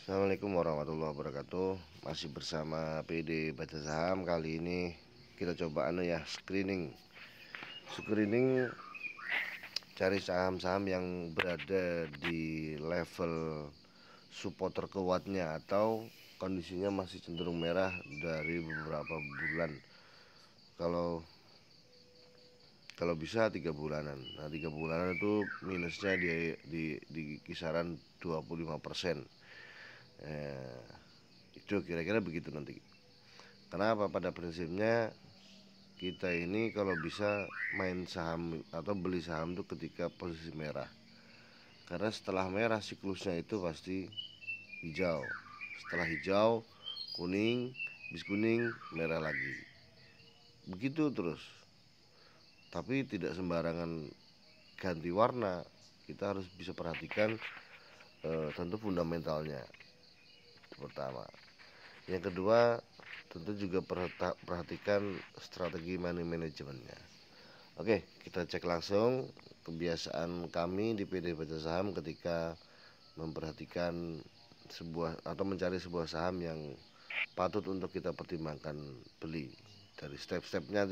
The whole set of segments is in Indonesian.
Assalamualaikum warahmatullahi wabarakatuh. Masih bersama PD Baca Saham. Kali ini kita coba screening cari saham-saham yang berada di level support terkuatnya atau kondisinya masih cenderung merah dari beberapa bulan. Kalau bisa 3 bulanan. Nah, 3 bulanan itu minusnya di kisaran 25%. Itu kira-kira begitu nanti. Kenapa? Pada prinsipnya kita ini kalau bisa main saham atau beli saham itu ketika posisi merah. Karena setelah merah siklusnya itu pasti hijau. Setelah hijau, kuning, bis kuning, merah lagi. Begitu terus. Tapi tidak sembarangan ganti warna. Kita harus bisa perhatikan tentu fundamentalnya. Pertama. Yang kedua, tentu juga perhatikan strategi money manajemennya. Oke, kita cek langsung kebiasaan kami di PD Baca Saham ketika memperhatikan sebuah atau mencari sebuah saham yang patut untuk kita pertimbangkan beli. Dari step-stepnya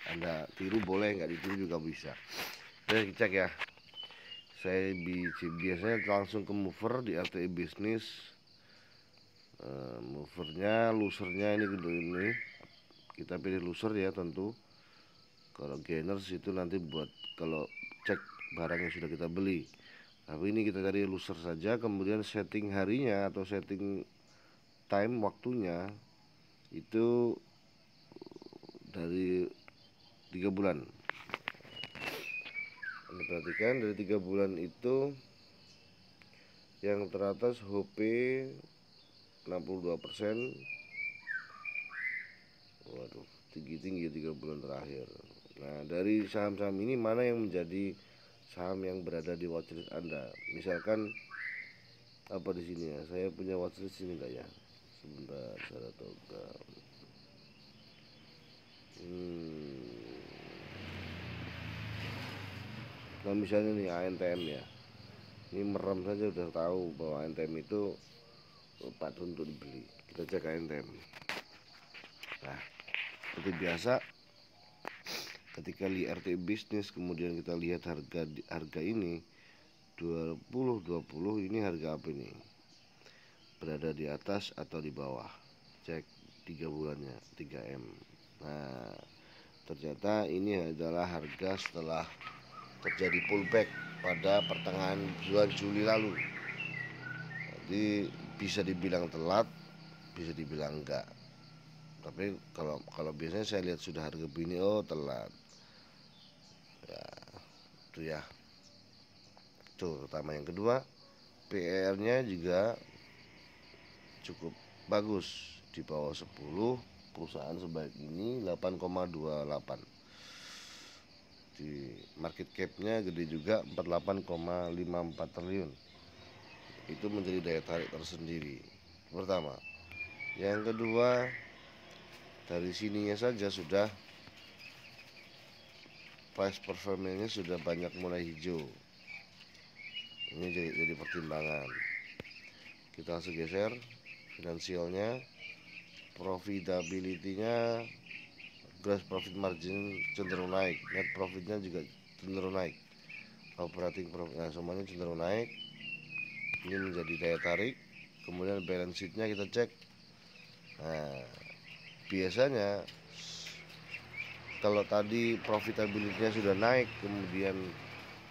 Anda tiru boleh, nggak ditiru juga bisa. Oke, kita cek ya. Saya biasanya langsung ke mover di RTI bisnis. Movernya, losernya ini kita pilih loser ya tentu. Kalau gainers itu nanti buat kalau cek barang yang sudah kita beli. Tapi ini kita cari loser saja, kemudian setting harinya atau setting time waktunya itu dari 3 bulan. Anda perhatikan dari 3 bulan itu yang teratas HP 62%. Waduh, tinggi 3 bulan terakhir. Nah, dari saham-saham ini mana yang menjadi saham yang berada di watchlist Anda? Misalkan apa di sini ya? Saya punya watchlist ini enggak ya? Sebentar, Saratoga. Nah, misalnya nih ANTM ya. Ini merem saja udah tahu bahwa ANTM itu patut untuk dibeli. Kita cek ANTM. Nah, seperti biasa ketika lihat RT bisnis kemudian kita lihat harga ini 2020 ini harga apa ini, berada di atas atau di bawah. Cek 3 bulannya 3M. Nah, ternyata ini adalah harga setelah terjadi pullback pada pertengahan bulan Juli lalu. Jadi bisa dibilang telat, bisa dibilang enggak. Tapi kalau biasanya saya lihat sudah harga begini, oh telat ya, itu ya. Itu pertama. Yang kedua, PER nya juga cukup bagus, di bawah 10. Perusahaan sebaik ini 8,28, di market cap-nya gede juga 48,54 triliun. Itu menjadi daya tarik tersendiri pertama. Yang kedua, dari sininya saja sudah price performance-nya sudah banyak mulai hijau. Ini jadi pertimbangan. Kita langsung geser finansialnya, profitability-nya, gross profit margin cenderung naik, net profitnya juga cenderung naik, operating profit, nah semuanya cenderung naik. Ini menjadi daya tarik. Kemudian balance sheet-nya kita cek. Nah, biasanya kalau tadi profitability-nya sudah naik, kemudian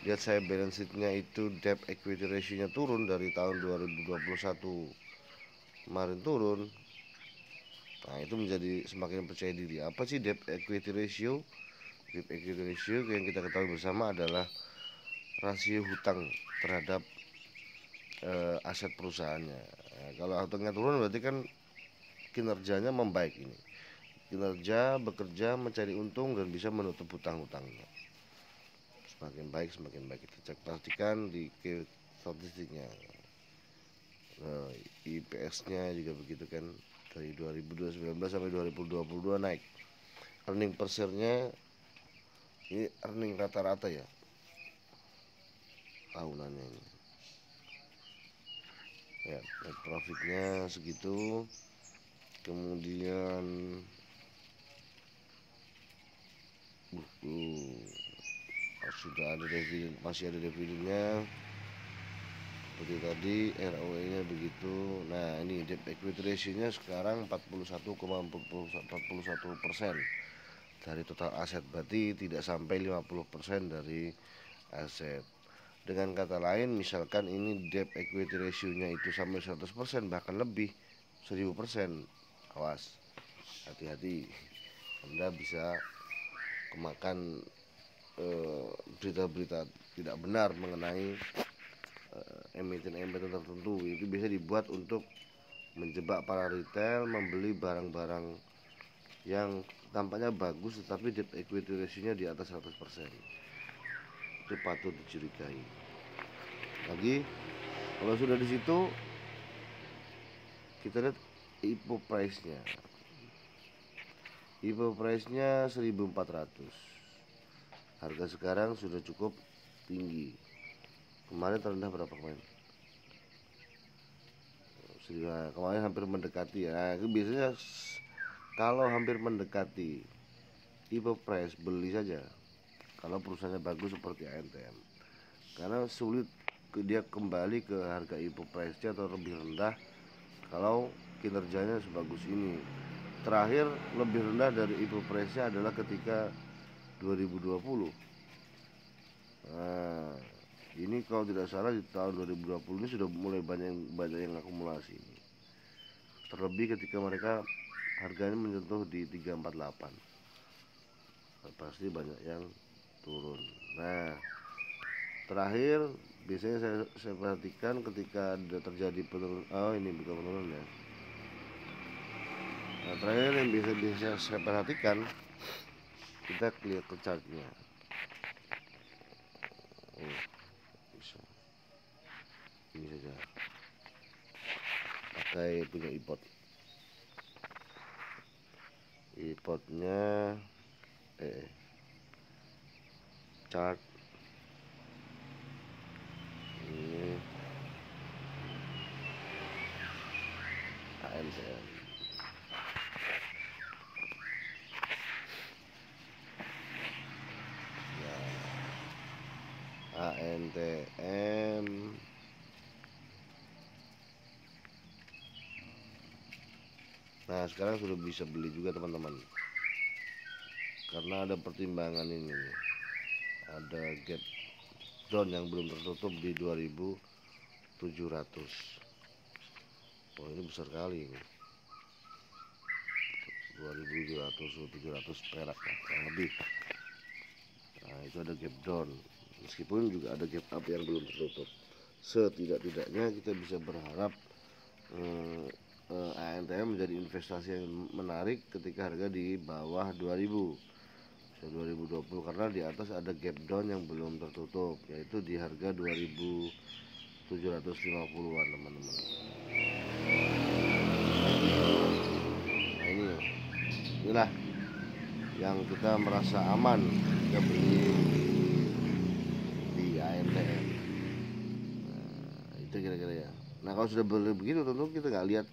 lihat saya balance sheet-nya itu debt equity ratio-nya turun dari tahun 2021 kemarin turun. Nah, itu menjadi semakin percaya diri. Apa sih debt equity ratio? Debt equity ratio yang kita ketahui bersama adalah rasio hutang terhadap aset perusahaannya. Nah, kalau hutangnya turun berarti kan kinerjanya membaik ini. Kinerja bekerja mencari untung dan bisa menutup hutang-hutangnya. Semakin baik kita cek, pastikan di statistiknya. Nah, IPS-nya juga begitu kan, dari 2019 sampai 2022 naik. Earning per share-nya ini earning rata-rata ya tahunannya ini. ya, net profitnya segitu. Kemudian sudah ada dividen, masih ada dividennya seperti tadi. ROE nya begitu. Nah ini debt equity ratio nya sekarang 41,41% dari total aset, berarti tidak sampai 50% dari aset. Dengan kata lain, misalkan ini debt equity ratio nya itu sampai 100%, bahkan lebih 1000%, awas, hati-hati, Anda bisa kemakan berita-berita tidak benar mengenai emiten-emiten tertentu. Itu bisa dibuat untuk menjebak para retail membeli barang-barang yang tampaknya bagus tetapi debt equity ratio-nya di atas 100%. Itu patut dicurigai. Lagi, kalau sudah di situ, kita lihat IPO price-nya. IPO price-nya 1400. Harga sekarang sudah cukup tinggi. Kemarin terendah berapa kemarin? Kemarin hampir mendekati ya. Nah, itu biasanya kalau hampir mendekati IPO price, beli saja. Kalau perusahaannya bagus seperti ANTM. Karena sulit dia kembali ke harga IPO price-nya atau lebih rendah kalau kinerjanya sebagus ini. Terakhir lebih rendah dari IPO price-nya adalah ketika 2020. Nah, ini kalau tidak salah di tahun 2020 ini sudah mulai banyak yang akumulasi. Terlebih ketika mereka harganya menyentuh di 348. Pasti banyak yang turun. Nah, terakhir biasanya saya perhatikan ketika ada terjadi penurunan. Oh, ini bukan penurunan ya. Nah, terakhir yang bisa saya perhatikan, kita lihat ke chartnya. Bisa ini saja, pakai punya iPodnya chart ini ANTM. ANTM nah sekarang sudah bisa beli juga teman-teman, karena ada pertimbangan ini nih. Ada gap down yang belum tertutup di 2700. Oh ini besar kali ini, 2700 perak lah kurang lebih. Nah itu ada gap down, meskipun juga ada gap up yang belum tertutup. Setidak-tidaknya kita bisa berharap ANTM menjadi investasi yang menarik ketika harga di bawah 2020, karena di atas ada gap down yang belum tertutup, yaitu di harga 2750-an teman-teman. Nah inilah yang kita merasa aman jika beli di ANTM. Nah, itu kira-kira ya. Nah kalau sudah beli begitu tentu kita nggak lihat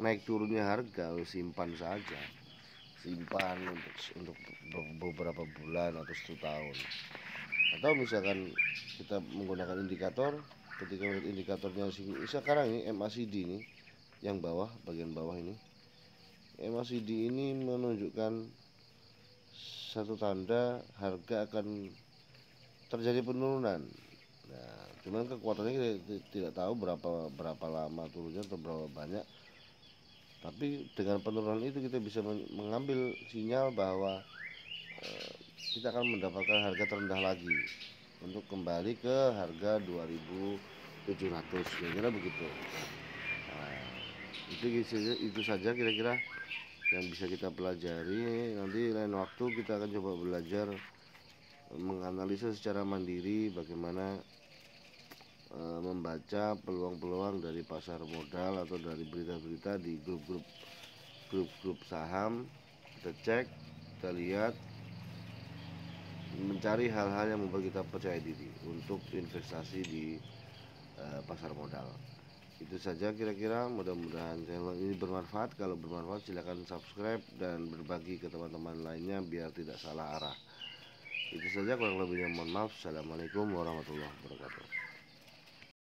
naik turunnya harga, simpan saja, simpan untuk beberapa bulan atau 1 tahun. Atau misalkan kita menggunakan indikator, ketika melihat indikatornya sekarang ini MACD ini yang bawah, bagian bawah ini, MACD ini menunjukkan satu tanda harga akan terjadi penurunan. Nah, cuman kekuatannya kita tidak tahu berapa lama turunnya atau berapa banyak. Tapi dengan penurunan itu kita bisa mengambil sinyal bahwa kita akan mendapatkan harga terendah lagi untuk kembali ke harga 2700, kira-kira begitu. Nah, itu saja kira-kira yang bisa kita pelajari. Nanti lain waktu kita akan coba belajar menganalisa secara mandiri bagaimana membaca peluang-peluang dari pasar modal atau dari berita-berita di grup saham. Kita cek, kita lihat, mencari hal-hal yang membuat kita percaya diri untuk investasi di pasar modal. Itu saja kira-kira, mudah-mudahan channel ini bermanfaat. Kalau bermanfaat silahkan subscribe dan berbagi ke teman-teman lainnya biar tidak salah arah. Itu saja, kurang lebihnya mohon maaf. Assalamualaikum warahmatullahi wabarakatuh.